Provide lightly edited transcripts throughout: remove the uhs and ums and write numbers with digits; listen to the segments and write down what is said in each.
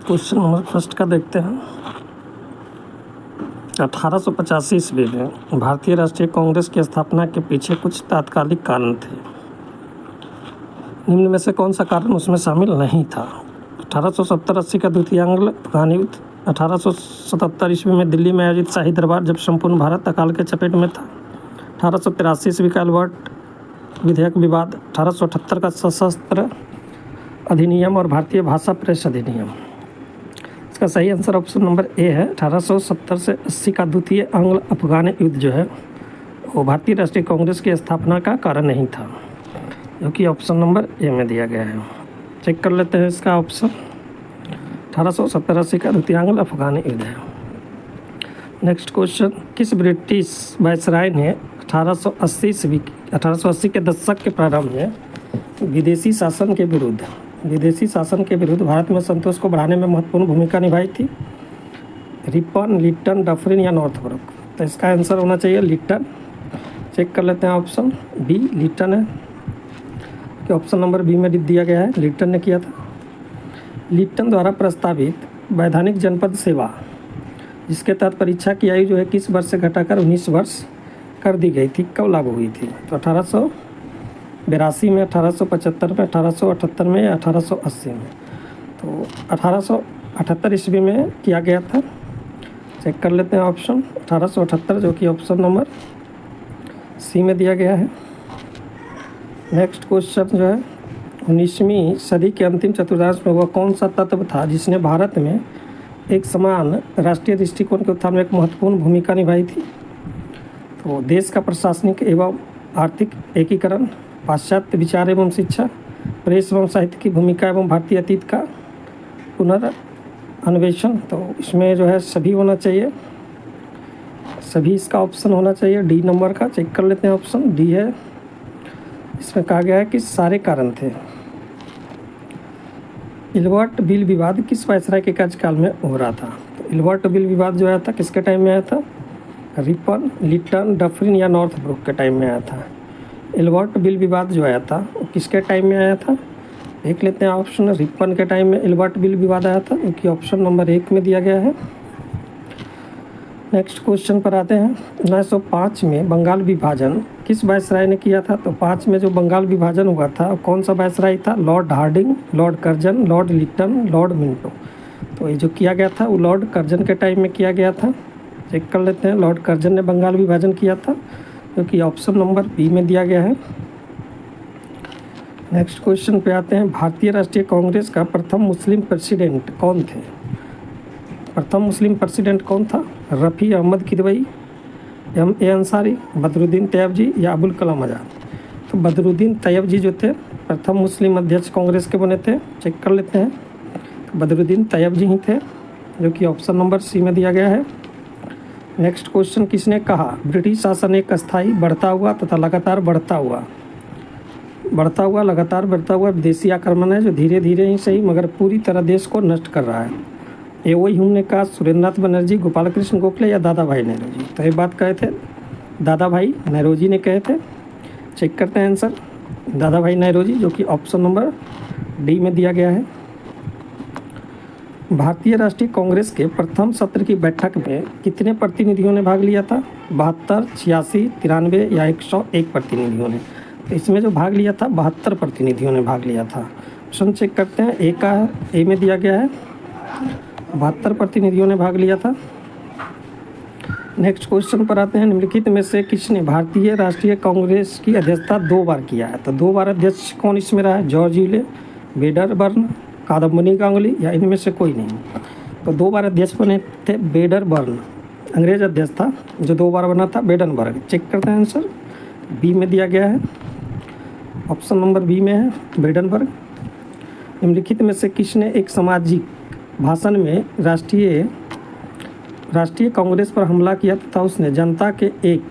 Question number first का देखते हैं। 1885 ईस्वी में भारतीय राष्ट्रीय कांग्रेस की स्थापना के पीछे कुछ तात्कालिक कारण थे। निम्न में से कौन सा कारण उसमें शामिल नहीं था? 1870-80 का द्वितीय एंग्लो अफगान युद्ध, 1877 ईस्वी में दिल्ली में आयोजित शाही दरबार जब संपूर्ण भारत अकाल के चपेट में था, 1883 ईस्वी का एल्बर्ट विधेयक विवाद, 1878 का सशस्त्र अधिनियम और भारतीय भाषा प्रेस अधिनियम। इसका सही आंसर ऑप्शन नंबर ए है। 1870 से 80 का द्वितीय एंग्लो अफगान युद्ध जो है वो भारतीय राष्ट्रीय कांग्रेस की स्थापना का कारण नहीं था, जो कि ऑप्शन नंबर ए में दिया गया है। चेक कर लेते हैं इसका ऑप्शन। 1870-80 का द्वितीय एंग्लो अफगान युद्ध है। नेक्स्ट क्वेश्चन, किस ब्रिटिश वायसराय ने 1880 के दशक के प्रारंभ में विदेशी शासन के विरुद्ध भारत में संतोष को बढ़ाने में महत्वपूर्ण भूमिका निभाई थी? रिपन, लिट्टन, डफरिन या नॉर्थब्रुक? तो इसका आंसर होना चाहिए लिट्टन। चेक कर लेते हैं ऑप्शन बी, लिट्टन है कि ऑप्शन नंबर बी में दिया गया है, लिट्टन ने किया था। लिट्टन द्वारा प्रस्तावित वैधानिक जनपद सेवा, जिसके तहत परीक्षा की आयु जो है 21 वर्ष से घटाकर 19 वर्ष कर दी गई थी, कब लागू हुई थी? तो 1882 में, 1875 में, 1878 में या 1880 में? तो 1878 ईस्वी में किया गया था। चेक कर लेते हैं ऑप्शन 1878, जो कि ऑप्शन नंबर सी में दिया गया है। नेक्स्ट क्वेश्चन जो है, 19वीं सदी के अंतिम चतुर्थांश में वह कौन सा तत्व था जिसने भारत में एक समान राष्ट्रीय दृष्टिकोण के उत्थान में एक महत्वपूर्ण भूमिका निभाई थी? तो देश का प्रशासनिक एवं आर्थिक एकीकरण, पाश्चात्य विचार एवं शिक्षा, प्रेस एवं साहित्य की भूमिका एवं भारतीय अतीत का पुनर्अन्वेषण। तो इसमें जो है सभी होना चाहिए, सभी इसका ऑप्शन होना चाहिए डी नंबर का। चेक कर लेते हैं ऑप्शन डी है। इसमें कहा गया है कि सारे कारण थे। इल्बर्ट बिल विवाद किस वायसराय के कार्यकाल में उभरा था? तो इल्बर्ट बिल विवाद जो आया था किसके टाइम में आया था? रिपन, लिट्टन, डफरिन या नॉर्थब्रुक के टाइम में आया था? इल्बर्ट बिल विवाद जो आया था वो किसके टाइम में आया था? देख लेते हैं ऑप्शन। रिपन के टाइम में इल्बर्ट बिल विवाद आया था, जो कि ऑप्शन नंबर 1 में दिया गया है। नेक्स्ट क्वेश्चन पर आते हैं। 1905 में बंगाल विभाजन किस वायसराय ने किया था? तो 5 में जो बंगाल विभाजन हुआ था कौन सा वायसराय था? Lord Hardinge, lord Curzon, lord Lytton, lord Minto. तो ये जो किया गया था वो लॉर्ड कर्जन के टाइम में किया गया था। चेक कर लेते हैं, लॉर्ड कर्जन ने बंगाल विभाजन किया था, जो कि ऑप्शन नंबर बी में दिया गया है। नेक्स्ट क्वेश्चन पे आते हैं। भारतीय राष्ट्रीय कांग्रेस का प्रथम मुस्लिम प्रेसिडेंट कौन थे? प्रथम मुस्लिम प्रेसिडेंट कौन था? रफ़ी अहमद किदवई, M.A. अंसारी, बदरुद्दीन तैयब या अबुल कलाम आज़ाद? तो बदरुद्दीन तैयब जो थे प्रथम मुस्लिम अध्यक्ष कांग्रेस के बने थे। चेक कर लेते हैं, तो बदरुद्दीन तैयब ही थे, जो कि ऑप्शन नंबर सी में दिया गया है। नेक्स्ट क्वेश्चन, किसने कहा ब्रिटिश शासन एक अस्थायी, बढ़ता हुआ तथा लगातार बढ़ता हुआ विदेशी आक्रमण है जो धीरे धीरे ही सही मगर पूरी तरह देश को नष्ट कर रहा है? ये वही हमने कहा सुरेंद्रनाथ बनर्जी, गोपाल कृष्ण गोखले या दादा भाई नौरोजी? तो ये बात कहे थे दादा भाई नौरोजी ने कहे थे। चेक करते हैं आंसर, दादा भाई नौरोजी, जो कि ऑप्शन नंबर डी में दिया गया है। भारतीय राष्ट्रीय कांग्रेस के प्रथम सत्र की बैठक में कितने प्रतिनिधियों ने भाग लिया था? 72, 86, 93 या 101 प्रतिनिधियों ने? तो इसमें जो भाग लिया था 72 प्रतिनिधियों ने भाग लिया था। ऑप्शन चेक करते हैं, ए का है, ए में दिया गया है, 72 प्रतिनिधियों ने भाग लिया था। नेक्स्ट क्वेश्चन पर आते हैं। निम्नलिखित में से किसने भारतीय राष्ट्रीय कांग्रेस की अध्यक्षता 2 बार किया है? तो 2 बार अध्यक्ष कौन इसमें रहा है? George Yule, Wedderburn, Kadambini Ganguly या इनमें से कोई नहीं? तो 2 बार अध्यक्ष बने थे वेडरबर्न, अंग्रेज अध्यक्ष था जो 2 बार बना था, वेडनबर्ग। चेक करते हैं आंसर, बी में दिया गया है, ऑप्शन नंबर बी में है वेडनबर्ग। निम्नलिखित में से किसने एक सामाजिक भाषण में राष्ट्रीय कांग्रेस पर हमला किया तथा उसने जनता के एक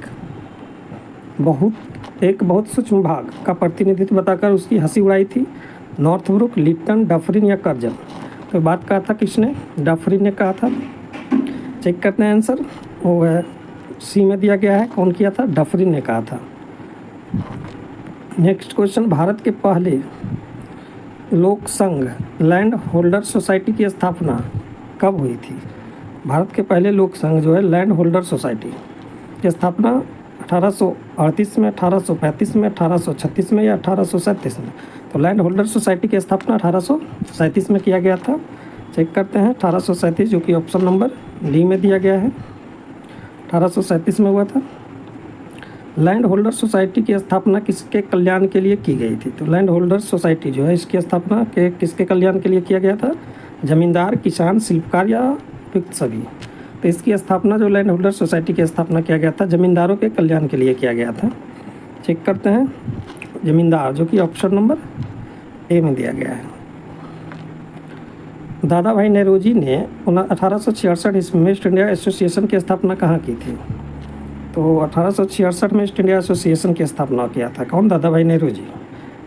बहुत सूक्ष्म भाग का प्रतिनिधित्व बताकर उसकी हंसी उड़ाई थी? नॉर्थब्रुक, लिट्टन, डफरिन या कर्जन? तो बात कहा था किसने? डफरिन ने कहा था। चेक करते हैं आंसर, वो है सी में दिया गया है। कौन किया था? डफरिन ने कहा था। नेक्स्ट क्वेश्चन, भारत के पहले लोक संघ लैंड होल्डर सोसाइटी की स्थापना कब हुई थी? भारत के पहले लोक संघ जो है लैंड होल्डर सोसाइटी की स्थापना 1838 में, 1835 में, 1836 में या 1837 में? तो लैंड होल्डर सोसाइटी की स्थापना 1837 में किया गया था। चेक करते हैं 1837, जो कि ऑप्शन नंबर डी में दिया गया है, 1837 में हुआ था। लैंड होल्डर सोसाइटी की स्थापना किसके कल्याण के लिए की गई थी? तो लैंड होल्डर सोसाइटी जो है इसकी स्थापना किसके कल्याण के लिए किया गया था? जमींदार, किसान, शिल्पकार या उपयुक्त सभी? तो इसकी स्थापना जो लैंड होल्डर सोसाइटी की स्थापना किया गया था जमींदारों के कल्याण के लिए किया गया था। चेक करते हैं जमींदार, जो कि ऑप्शन नंबर ए में दिया गया है। दादा भाई नेहरूजी ने 1866 ईस्वी में ईस्ट इंडिया एसोसिएशन की स्थापना कहाँ की थी? तो 1866 में ईस्ट इंडिया एसोसिएशन की स्थापना किया था कौन? दादा भाई नेहरूजी।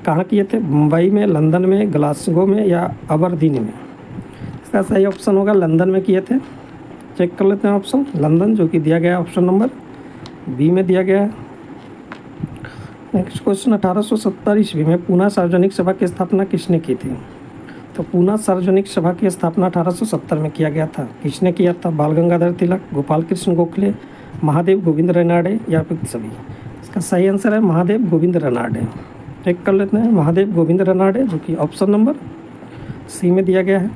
कहाँ किए थे? मुंबई में, लंदन में, ग्लासगो में या अबरदीन में? इसका सही ऑप्शन होगा लंदन में किए थे। चेक कर लेते हैं ऑप्शन लंदन, जो कि दिया गया है ऑप्शन नंबर बी में दिया गया है। नेक्स्ट क्वेश्चन, 1870 ईस्वी में पूना सार्वजनिक सभा की स्थापना किसने की थी? तो पूना सार्वजनिक सभा की स्थापना 1870 में किया गया था। किसने किया था? बाल गंगाधर तिलक, गोपाल कृष्ण गोखले, महादेव गोविंद रनाडे या फिर सभी? इसका सही आंसर है महादेव गोविंद रनाडे। चेक कर लेते हैं महादेव गोविंद रनाडे, जो कि ऑप्शन नंबर सी में दिया गया है।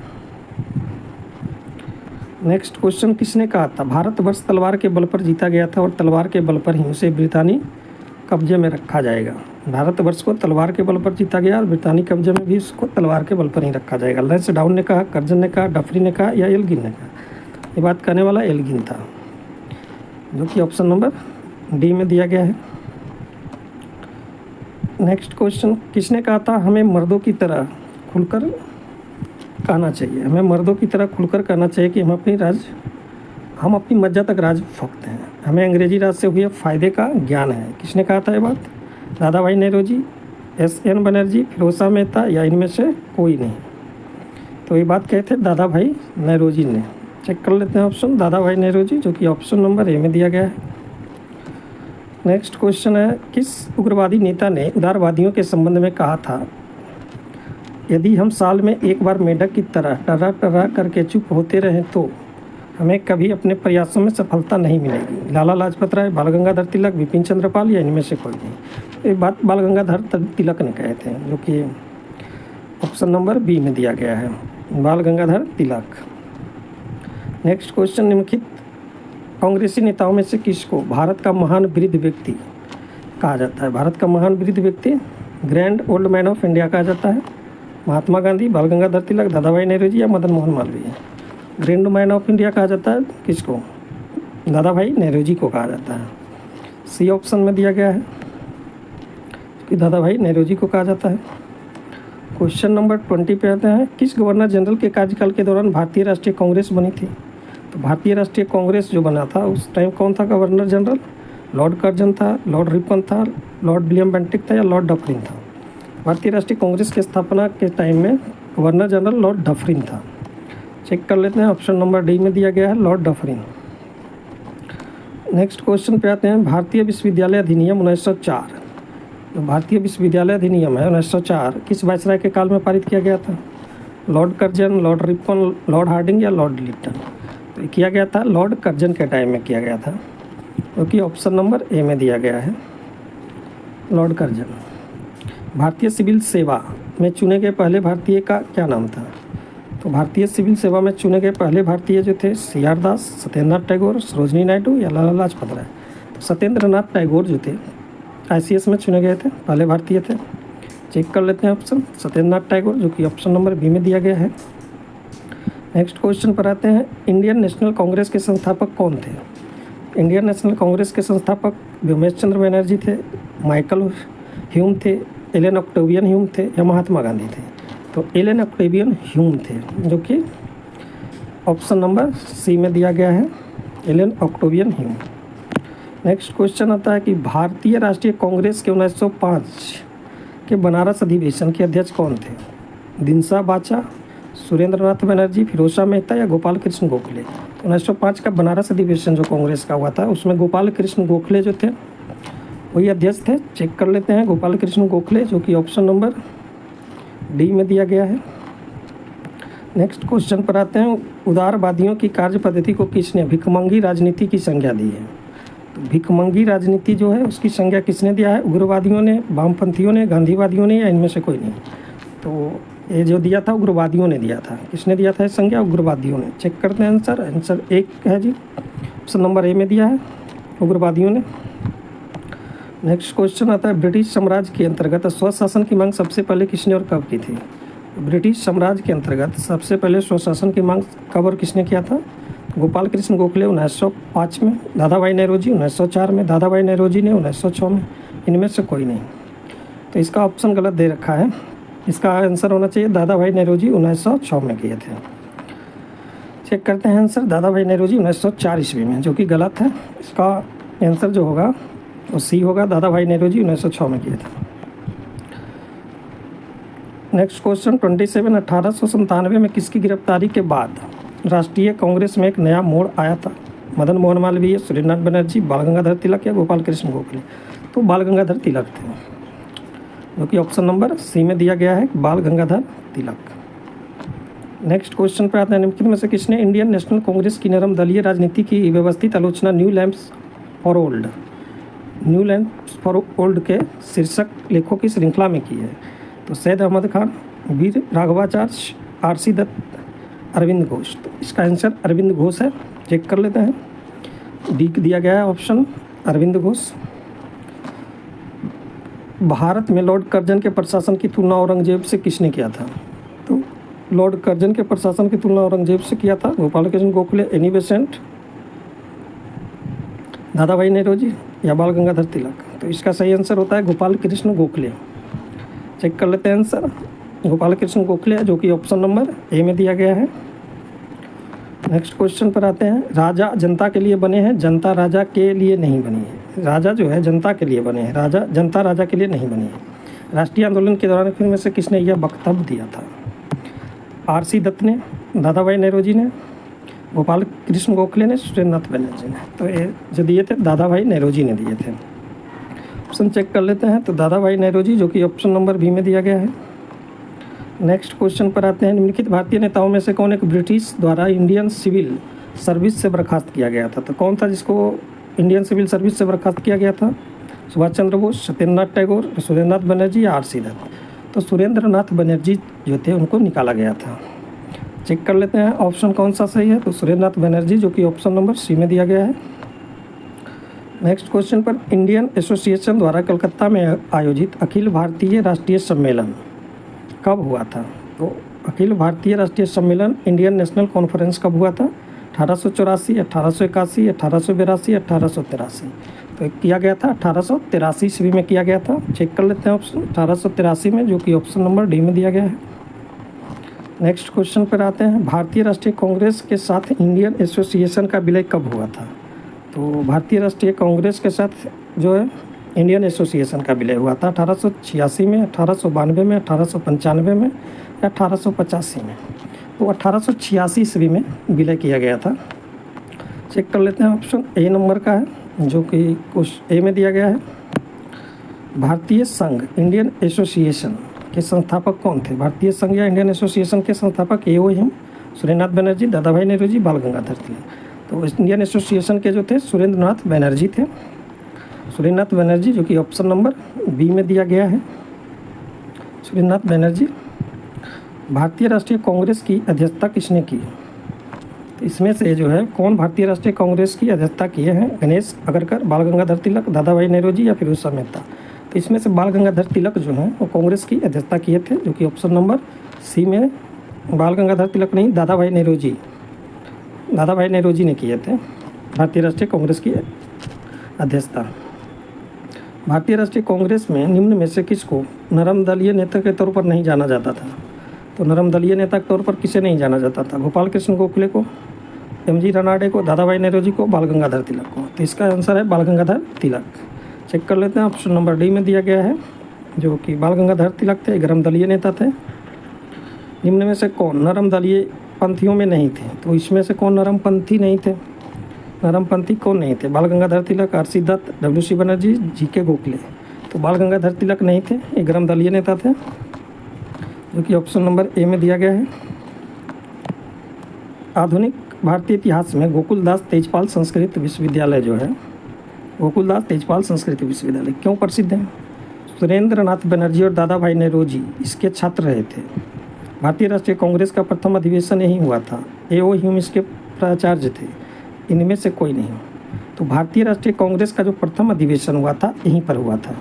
नेक्स्ट क्वेश्चन, किसने कहा था भारतवर्ष तलवार के बल पर जीता गया था और तलवार के बल पर ही उसे ब्रितानी कब्जे में रखा जाएगा? भारतवर्ष को तलवार के बल पर जीता गया और ब्रितानी कब्जे में भी उसको तलवार के बल पर ही रखा जाएगा। लैंसडाउन ने कहा, कर्जन ने कहा, डफरी ने कहा या एल्गिन ने कहा? ये बात करने वाला एल्गिन था, जो कि ऑप्शन नंबर डी में दिया गया है। नेक्स्ट क्वेश्चन, किसने कहा था हमें मर्दों की तरह खुलकर कहना चाहिए? हमें मर्दों की तरह खुलकर कहना चाहिए कि हम अपनी मज्जा तक राज भोगते हैं, हमें अंग्रेजी राज से हुए फ़ायदे का ज्ञान है। किसने कहा था ये बात? दादा भाई नेहरूजी, एस.एन. बनर्जी, फिरोज़शाह मेहता या इनमें से कोई नहीं? तो ये बात कहे थे दादा भाई नेहरूजी ने। चेक कर लेते हैं ऑप्शन दादा भाई नेहरूजी, जो कि ऑप्शन नंबर ए में दिया गया है। नेक्स्ट क्वेश्चन है, किस उग्रवादी नेता ने उदारवादियों के संबंध में कहा था यदि हम साल में एक बार मेढक की तरह टर्रा टर्रा करके चुप होते रहें तो हमें कभी अपने प्रयासों में सफलता नहीं मिलेगी? लाला लाजपत राय, बाल गंगाधर तिलक, बिपिन चंद्र पाल या इनमें से कोई नहीं? ये बात बाल गंगाधर तिलक ने कहे थे, जो कि ऑप्शन नंबर बी में दिया गया है, बाल गंगाधर तिलक। नेक्स्ट क्वेश्चन, निम्नलिखित कांग्रेसी नेताओं में से किसको भारत का महान वृद्ध व्यक्ति कहा जाता है? भारत का महान वृद्ध व्यक्ति grand old man of India कहा जाता है। महात्मा गांधी, बाल गंगाधर तिलक, दादा भाई नेहरूजी या Madan Mohan Malviya? Grand man of India कहा जाता है किसको? दादा भाई नेहरूजी को कहा जाता है। सी ऑप्शन में दिया गया है कि दादा भाई नेहरूजी को कहा जाता है। क्वेश्चन नंबर 20 पे आते हैं, किस गवर्नर जनरल के कार्यकाल के दौरान भारतीय राष्ट्रीय कांग्रेस बनी थी? तो भारतीय राष्ट्रीय कांग्रेस जो बना था उस टाइम कौन था गवर्नर जनरल? लॉर्ड कर्जन था, लॉर्ड रिपन था, लॉर्ड विलियम बेंटिक था या लॉर्ड डफरिन था? भारतीय राष्ट्रीय कांग्रेस की स्थापना के टाइम में गवर्नर जनरल लॉर्ड डफरिन था। चेक कर लेते हैं ऑप्शन नंबर डी में दिया गया है लॉर्ड डफरिन। नेक्स्ट क्वेश्चन पे आते हैं, भारतीय विश्वविद्यालय अधिनियम 1904, जो भारतीय विश्वविद्यालय अधिनियम है 1904 किस वायसराय के काल में पारित किया गया था? Lord Curzon, lord Ripon, lord Hardinge या लॉर्ड लिप्टन? तो किया गया था लॉर्ड कर्जन के टाइम में किया गया था, क्योंकि ऑप्शन नंबर ए में दिया गया है लॉर्ड कर्जन। भारतीय सिविल सेवा में चुने गए पहले भारतीय का क्या नाम था? तो भारतीय सिविल सेवा में चुने गए पहले भारतीय जो थे सी.आर. दास, सत्येंद्रनाथ टैगोर, सरोजनी नायडू या लाला लाजपत राय? तो सत्येंद्रनाथ टैगोर जो थे ICS में चुने गए थे, पहले भारतीय थे। चेक कर लेते हैं ऑप्शन सत्येंद्रनाथ टैगोर, जो कि ऑप्शन नंबर बी में दिया गया है। नेक्स्ट क्वेश्चन पर आते हैं, इंडियन नेशनल कांग्रेस के संस्थापक कौन थे? इंडियन नेशनल कांग्रेस के संस्थापक व्योमेश चंद्र बनर्जी थे, माइकल ह्यूम थे, एलन ऑक्टेवियन ह्यूम थे या महात्मा गांधी थे? तो एलन ऑक्टेवियन ह्यूम थे, जो कि ऑप्शन नंबर सी में दिया गया है, Allan Octavian Hume. Next question आता है कि भारतीय राष्ट्रीय कांग्रेस के 1905 के बनारस अधिवेशन के अध्यक्ष कौन थे? दिनसा बाचा, सुरेंद्र नाथ बनर्जी, फिरोज़शाह मेहता या गोपाल कृष्ण गोखले? 1905 का बनारस अधिवेशन जो कांग्रेस का हुआ था उसमें गोपाल कृष्ण गोखले जो थे वही अध्यक्ष थे। चेक कर लेते हैं गोपाल कृष्ण गोखले, जो कि ऑप्शन नंबर डी में दिया गया है। नेक्स्ट क्वेश्चन पर आते हैं, उदारवादियों की कार्य पद्धति को किसने भिखमंगी राजनीति की संज्ञा दी है? तो भिखमंगी राजनीति जो है उसकी संज्ञा किसने दिया है? उग्रवादियों ने, वामपंथियों ने, गांधीवादियों ने, या इनमें से कोई नहीं? तो ये जो दिया था उग्रवादियों ने दिया था। किसने दिया था संज्ञा? उग्रवादियों ने। चेक करते हैं आंसर। आंसर एक है जी, ऑप्शन नंबर ए में दिया है, उग्रवादियों ने। नेक्स्ट क्वेश्चन आता है, ब्रिटिश साम्राज्य के अंतर्गत स्वशासन की मांग सबसे पहले किसने और कब की थी? ब्रिटिश साम्राज्य के अंतर्गत सबसे पहले स्वशासन की मांग कब और किसने किया था? गोपाल कृष्ण गोखले 1905 में, दादाभाई नौरोजी 1904 में, दादाभाई नौरोजी ने 1906 में, इनमें से कोई नहीं। तो इसका ऑप्शन गलत दे रखा है। इसका आंसर होना चाहिए दादाभाई नौरोजी 1906 में किए थे। चेक करते हैं आंसर। दादाभाई नौरोजी 1904 ईस्वी में, जो कि गलत है। इसका आंसर जो होगा वो सी होगा, दादाभाई नौरोजी 1906 में किए थे। नेक्स्ट क्वेश्चन 27, 1897 में किसकी गिरफ्तारी के बाद राष्ट्रीय कांग्रेस में एक नया मोड़ आया था? मदन मोहन मालवीय, सुरेंद्रनाथ बनर्जी, बाल गंगाधर तिलक या गोपाल कृष्ण गोखले? तो बाल गंगाधर तिलक थे, जो कि ऑप्शन नंबर सी में दिया गया है, बाल गंगाधर तिलक। नेक्स्ट क्वेश्चन पर आते हैं, निम्नलिखित में से किसने इंडियन नेशनल कांग्रेस की नरम दलीय राजनीति की व्यवस्थित आलोचना न्यू लैंप्स फॉर ओल्ड के शीर्षक लेखों की श्रृंखला में की है? तो सैयद अहमद खान, वीर राघवाचार्य, आरसी दत्त, अरविंद घोष। तो इसका आंसर अरविंद घोष है। चेक कर लेते हैं। डी दिया गया है ऑप्शन अरविंद घोष। भारत में लॉर्ड कर्जन के प्रशासन की तुलना औरंगजेब से किसने किया था? तो लॉर्ड कर्जन के प्रशासन की तुलना औरंगजेब से किया था गोपाल कृष्ण गोखले, एनी बेसेंट, दादाभाई नौरोजी या बाल गंगाधर तिलक? तो इसका सही आंसर होता है गोपाल कृष्ण गोखले। चेक कर लेते हैं आंसर। गोपाल कृष्ण गोखले, जो कि ऑप्शन नंबर ए में दिया गया है। नेक्स्ट क्वेश्चन पर आते हैं, राजा जनता के लिए बने हैं, जनता राजा के लिए नहीं बनी है। राजा जो है जनता के लिए बने हैं, राजा जनता राजा के लिए नहीं बनी है। राष्ट्रीय आंदोलन के दौरान फिर में से किसने यह वक्तव्य दिया था? आरसी दत्त ने, दादाभाई नौरोजी ने, गोपाल कृष्ण गोखले ने, सुरेंद्रनाथ बनर्जी ने? तो ये जो दिए थे दादाभाई नौरोजी ने दिए थे। ऑप्शन चेक कर लेते हैं। तो दादाभाई नौरोजी, जो कि ऑप्शन नंबर बी में दिया गया है। नेक्स्ट क्वेश्चन पर आते हैं, निम्नलिखित भारतीय नेताओं में से कौन एक ब्रिटिश द्वारा इंडियन सिविल सर्विस से बर्खास्त किया गया था? तो कौन था जिसको इंडियन सिविल सर्विस से बर्खास्त किया गया था? सुभाष चंद्र बोस, सत्येंद्रनाथ टैगोर, सुरेंद्रनाथ बनर्जी या आरसी दत्त? तो सुरेंद्रनाथ बनर्जी जो थे उनको निकाला गया था। चेक कर लेते हैं ऑप्शन कौन सा सही है। तो सुरेंद्रनाथ बनर्जी, जो कि ऑप्शन नंबर सी में दिया गया है। नेक्स्ट क्वेश्चन पर, इंडियन एसोसिएशन द्वारा कलकत्ता में आयोजित अखिल भारतीय राष्ट्रीय सम्मेलन कब हुआ था? तो अखिल भारतीय राष्ट्रीय सम्मेलन इंडियन नेशनल कॉन्फ्रेंस कब हुआ था? 1884, 1881, 1882, 1883? तो किया गया था 1883 ईस्वी में किया गया था। चेक कर लेते हैं ऑप्शन 1883 में, जो कि ऑप्शन नंबर डी में दिया गया है। नेक्स्ट क्वेश्चन पर आते हैं, भारतीय राष्ट्रीय कांग्रेस के साथ इंडियन एसोसिएशन का विलय कब हुआ था? तो भारतीय राष्ट्रीय कांग्रेस के साथ जो है इंडियन एसोसिएशन का विलय हुआ था 1886 में, 1892 में, 1895 में या 1885 में? तो 1886 ईस्वी में विलय किया गया था। चेक कर लेते हैं। ऑप्शन ए नंबर का है, जो कि ए में दिया गया है। भारतीय संघ इंडियन एसोसिएशन के संस्थापक कौन थे? भारतीय संघ या इंडियन एसोसिएशन के संस्थापक ए हैं सुरेंद्रनाथ बनर्जी, दादाभाई नौरोजी, बाल गंगाधर तिलक? तो इंडियन एसोसिएशन के जो थे सुरेंद्रनाथ बनर्जी थे, सुरेंद्रनाथ बनर्जी, जो कि ऑप्शन नंबर बी में दिया गया है, सुरेंद्रनाथ बनर्जी। भारतीय राष्ट्रीय कांग्रेस की अध्यक्षता किसने की? तो इसमें से जो है कौन भारतीय राष्ट्रीय कांग्रेस की अध्यक्षता किए हैं? गणेश अगरकर, बाल गंगाधर तिलक, दादाभाई नौरोजी या फिरोज शाह मेहता? तो इसमें से बाल गंगाधर तिलक जो हैं वो कांग्रेस की अध्यक्षता किए थे, जो कि ऑप्शन नंबर सी में, बाल गंगाधर तिलक नहीं, दादाभाई नौरोजी, दादाभाई नौरोजी ने किए थे भारतीय राष्ट्रीय कांग्रेस की अध्यक्षता। भारतीय राष्ट्रीय कांग्रेस में निम्न में से किसको नरम दलीय नेता के तौर पर नहीं जाना जाता था? तो नरम दलीय नेता के तौर पर किसे नहीं जाना जाता था? गोपाल कृष्ण गोखले को, एमजी रनाडे को, दादाभाई नौरोजी को, बाल गंगाधर तिलक को? तो इसका आंसर है बाल गंगाधर तिलक। चेक कर लेते हैं। ऑप्शन नंबर डी में दिया गया है, जो कि बाल गंगाधर तिलक थे, गरम दलीय नेता थे। निम्न में से कौन नरम दलीय पंथियों में नहीं थे? तो इसमें से कौन नरम पंथी नहीं थे? नरम पंथी कौन नहीं थे? बाल गंगाधर तिलक, आरसी दत्त, डब्ल्यू.सी. बनर्जी, जी.के. गोखले? तो बाल गंगाधर तिलक नहीं थे, ये गरम दलीय नेता थे। जो कि ऑप्शन नंबर ए में दिया गया है। आधुनिक भारतीय इतिहास में गोकुलदास तेजपाल संस्कृत विश्वविद्यालय जो है, गोकुलदास तेजपाल संस्कृत विश्वविद्यालय क्यों प्रसिद्ध है? सुरेंद्र नाथ बनर्जी और दादा भाई नेहरूजी इसके छात्र रहे थे। भारतीय राष्ट्रीय कांग्रेस का प्रथम अधिवेशन यहीं हुआ था। ए.ओ. ह्यूम इसके प्राचार्य थे। इनमें से कोई नहीं। तो भारतीय राष्ट्रीय कांग्रेस का जो प्रथम अधिवेशन हुआ था यहीं पर हुआ था।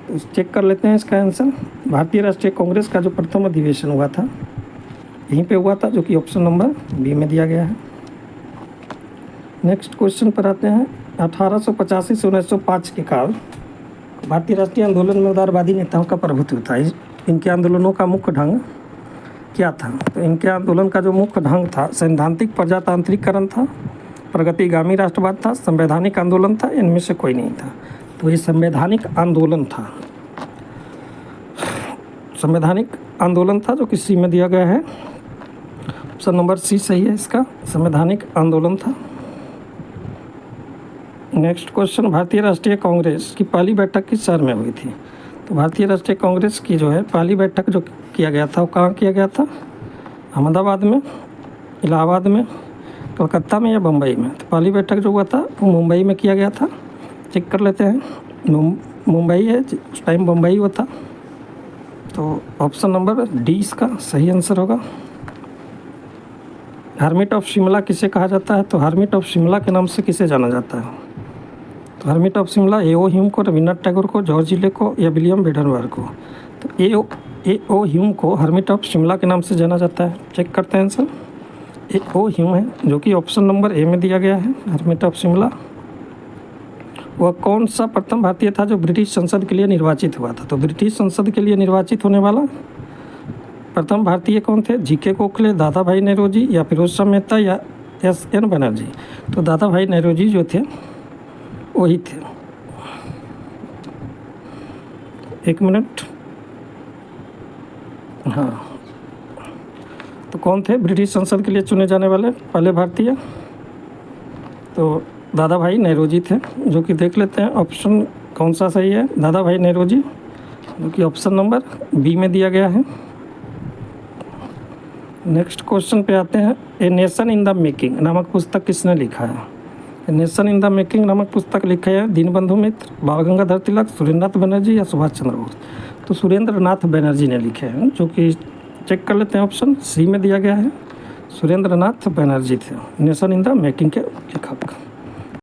तो चेक कर लेते हैं इसका आंसर। भारतीय राष्ट्रीय कांग्रेस का जो प्रथम अधिवेशन हुआ था यहीं पे हुआ था, जो कि ऑप्शन नंबर बी में दिया गया है। नेक्स्ट क्वेश्चन पर आते हैं। 1885 से 1905 के काल भारतीय राष्ट्रीय आंदोलन में उदारवादी नेताओं का प्रभुत्व था। इनके आंदोलनों का मुख्य ढंग क्या था? तो इनके आंदोलन का जो मुख्य ढंग था सैद्धांतिक प्रजातांत्रिकरण था, प्रगतिगामी राष्ट्रवाद था, संवैधानिक आंदोलन था, इनमें से कोई नहीं था। तो ये संवैधानिक आंदोलन था। संवैधानिक आंदोलन था, जो कि सी में दिया गया है। ऑप्शन नंबर सी सही है इसका, संवैधानिक आंदोलन था। Next question. भारतीय राष्ट्रीय कांग्रेस की पहली बैठक किस शहर में हुई थी? तो भारतीय राष्ट्रीय कांग्रेस की जो है पहली बैठक जो किया गया था वो कहाँ किया गया था? अहमदाबाद में, इलाहाबाद में, कलकत्ता में या बम्बई में? तो पहली बैठक जो हुआ था वो मुंबई में किया गया था। चेक कर लेते हैं। मुंबई है, उस टाइम बम्बई हुआ था। तो ऑप्शन नंबर डी इसका सही आंसर होगा। हर्मिट ऑफ शिमला किसे कहा जाता है? तो हर्मिट ऑफ शिमला के नाम से किसे जाना जाता है? तो hermit of Shimla A.O.. Hume को, रविन्द्रनाथ टैगोर को, जॉर्ज इले को या विलियम बेडनवर्थ को? तो ए.ओ. ह्यूम को हर्मिट ऑफ शिमला के नाम से जाना जाता है। चेक करते हैं आंसर। ए.ओ. ह्यूम है, जो कि ऑप्शन नंबर ए में दिया गया है, हर्मिट ऑफ शिमला। वह कौन सा प्रथम भारतीय था जो ब्रिटिश संसद के लिए निर्वाचित हुआ था? तो ब्रिटिश संसद के लिए निर्वाचित होने वाला प्रथम भारतीय कौन थे? जी.के. गोखले, दादा भाई नेहरूजी या फिरोज शाह मेहता या एस.एन. बनर्जी? तो दादा भाई नेहरूजी जो थे वही थे। एक मिनट। हाँ, तो कौन थे ब्रिटिश संसद के लिए चुने जाने वाले पहले भारतीय? तो दादा भाई नेहरूजी थे, जो कि देख लेते हैं ऑप्शन कौन सा सही है। दादा भाई नेहरूजी, जो कि ऑप्शन नंबर बी में दिया गया है। नेक्स्ट क्वेश्चन पे आते हैं। A nation in the making नामक पुस्तक किसने लिखा है? A nation in the making नामक पुस्तक लिखा है दीनबंधु मित्र, बाल गंगाधर तिलक, सुरेंद्रनाथ बनर्जी या सुभाष चंद्र बोस? तो सुरेंद्रनाथ बनर्जी ने लिखे हैं, जो कि चेक कर लेते हैं ऑप्शन सी में दिया गया है। सुरेंद्रनाथ बनर्जी थे नेशन इन द मेकिंग के लेखक।